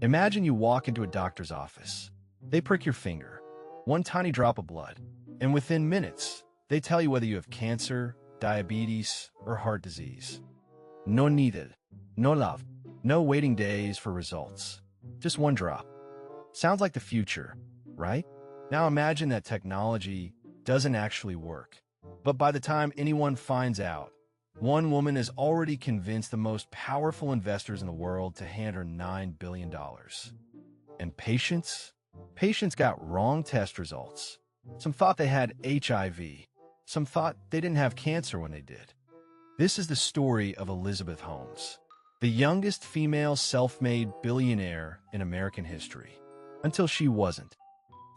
Imagine you walk into a doctor's office. They prick your finger, one tiny drop of blood, and within minutes, they tell you whether you have cancer, diabetes, or heart disease. No needed, no love, no waiting days for results. Just one drop. Sounds like the future, right? Now imagine that technology doesn't actually work. But by the time anyone finds out, one woman has already convinced the most powerful investors in the world to hand her $9 billion. And patients? Patients got wrong test results. Some thought they had HIV. Some thought they didn't have cancer when they did. This is the story of Elizabeth Holmes, the youngest female self-made billionaire in American history. Until she wasn't.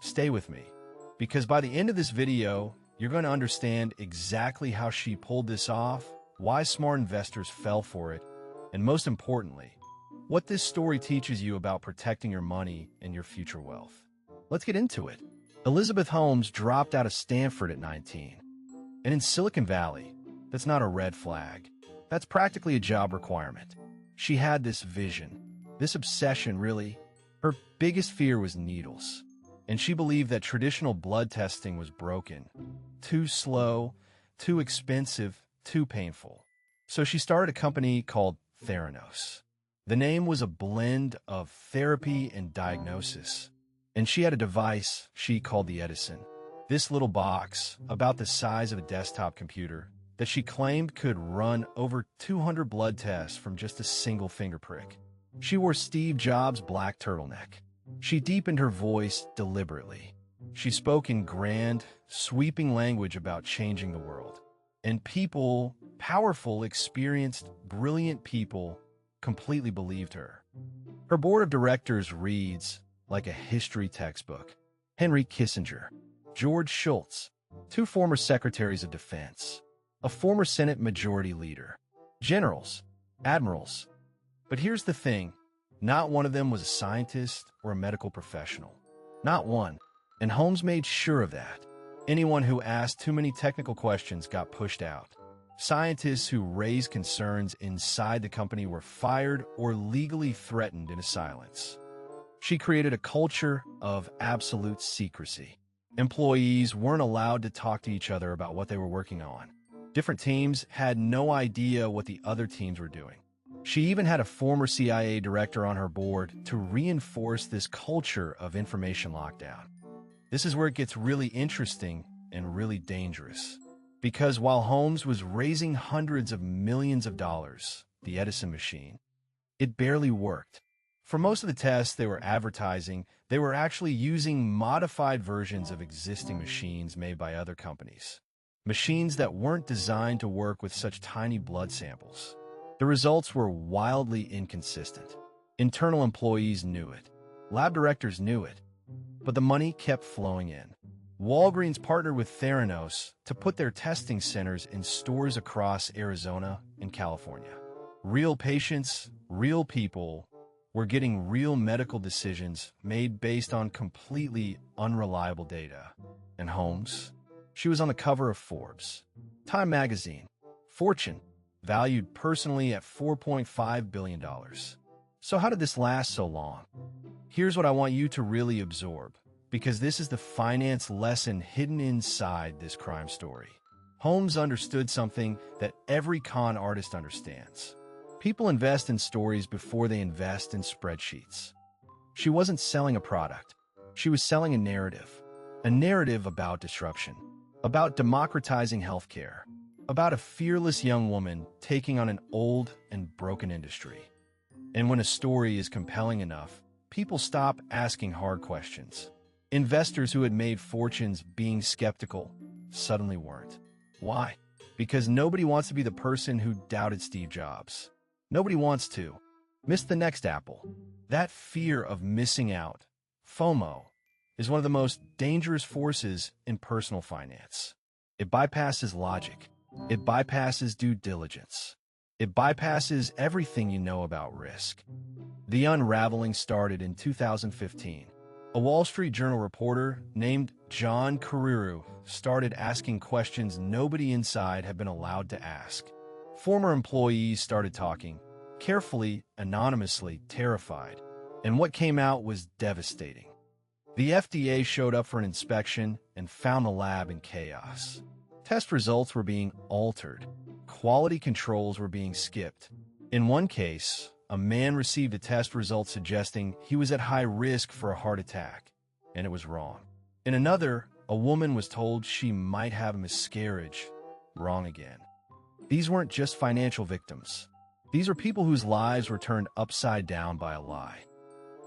Stay with me, because by the end of this video, you're going to understand exactly how she pulled this off, why smart investors fell for it, and most importantly, what this story teaches you about protecting your money and your future wealth. Let's get into it. Elizabeth Holmes dropped out of Stanford at 19. And in Silicon Valley, that's not a red flag. That's practically a job requirement. She had this vision, this obsession really. Her biggest fear was needles, and she believed that traditional blood testing was broken. Too slow, too expensive, too painful. So she started a company called Theranos. The name was a blend of therapy and diagnosis, and she had a device she called the Edison. This little box, about the size of a desktop computer, that she claimed could run over 200 blood tests from just a single finger prick. She wore Steve Jobs' black turtleneck. She deepened her voice deliberately. She spoke in grand, sweeping language about changing the world. And people, powerful, experienced, brilliant people, completely believed her. Her board of directors reads like a history textbook. Henry Kissinger, George Shultz, two former secretaries of defense, a former Senate majority leader, generals, admirals. But here's the thing, not one of them was a scientist or a medical professional. Not one. And Holmes made sure of that. Anyone who asked too many technical questions got pushed out. Scientists who raised concerns inside the company were fired or legally threatened into silence. She created a culture of absolute secrecy. Employees weren't allowed to talk to each other about what they were working on. Different teams had no idea what the other teams were doing. She even had a former CIA director on her board to reinforce this culture of information lockdown. This is where it gets really interesting and really dangerous. Because while Holmes was raising hundreds of millions of dollars, the Edison machine, it barely worked. For most of the tests they were advertising, they were actually using modified versions of existing machines made by other companies. Machines that weren't designed to work with such tiny blood samples. The results were wildly inconsistent. Internal employees knew it. Lab directors knew it. But the money kept flowing in. Walgreens partnered with Theranos to put their testing centers in stores across Arizona and California. Real patients, real people, were getting real medical decisions made based on completely unreliable data. And Holmes? She was on the cover of Forbes, Time magazine, Fortune, valued personally at $4.5 billion. So how did this last so long? Here's what I want you to really absorb, because this is the finance lesson hidden inside this crime story. Holmes understood something that every con artist understands. People invest in stories before they invest in spreadsheets. She wasn't selling a product. She was selling a narrative about disruption, about democratizing healthcare, about a fearless young woman taking on an old and broken industry. And when a story is compelling enough, people stop asking hard questions. Investors who had made fortunes being skeptical suddenly weren't. Why? Because nobody wants to be the person who doubted Steve Jobs. Nobody wants to miss the next Apple. That fear of missing out, FOMO, is one of the most dangerous forces in personal finance. It bypasses logic. It bypasses due diligence. It bypasses everything you know about risk. The unraveling started in 2015. A Wall Street Journal reporter named John Carreyrou started asking questions nobody inside had been allowed to ask. Former employees started talking, carefully, anonymously, terrified. And what came out was devastating. The FDA showed up for an inspection and found the lab in chaos. Test results were being altered. Quality controls were being skipped. In one case, a man received a test result suggesting he was at high risk for a heart attack, and it was wrong. In another, a woman was told she might have a miscarriage, wrong again. These weren't just financial victims. These are people whose lives were turned upside down by a lie.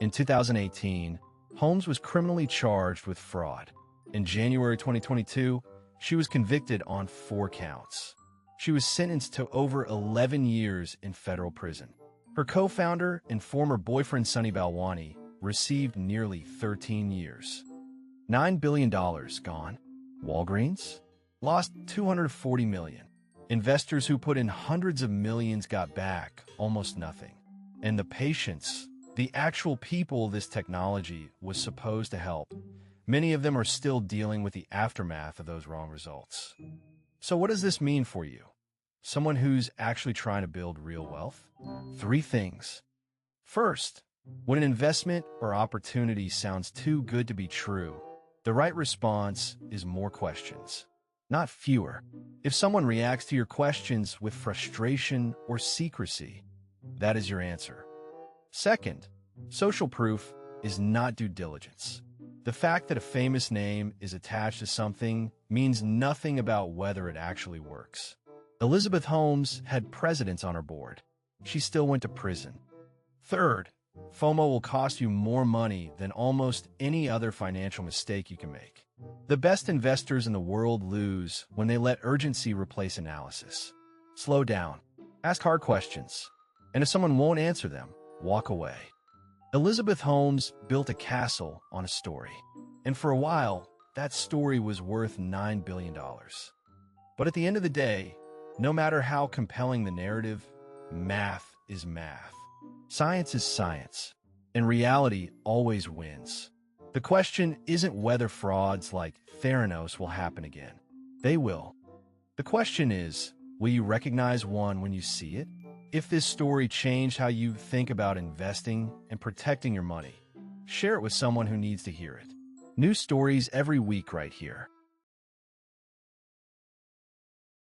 In 2018, Holmes was criminally charged with fraud. In January 2022, she was convicted on 4 counts. She was sentenced to over 11 years in federal prison. Her co-founder and former boyfriend Sunny Balwani received nearly 13 years. $9 billion gone. Walgreens lost $240 million. Investors who put in hundreds of millions got back almost nothing. And the patients, the actual people this technology was supposed to help, many of them are still dealing with the aftermath of those wrong results. So what does this mean for you? Someone who's actually trying to build real wealth? 3 things. First, when an investment or opportunity sounds too good to be true, the right response is more questions, not fewer. If someone reacts to your questions with frustration or secrecy, that is your answer. Second, social proof is not due diligence. The fact that a famous name is attached to something means nothing about whether it actually works. Elizabeth Holmes had presidents on her board. She still went to prison. Third, FOMO will cost you more money than almost any other financial mistake you can make. The best investors in the world lose when they let urgency replace analysis. Slow down. Ask hard questions. And if someone won't answer them, walk away. Elizabeth Holmes built a castle on a story. And for a while, that story was worth $9 billion. But at the end of the day, no matter how compelling the narrative, math is math. Science is science, and reality always wins. The question isn't whether frauds like Theranos will happen again. They will. The question is, will you recognize one when you see it? If this story changed how you think about investing and protecting your money, share it with someone who needs to hear it. New stories every week right here.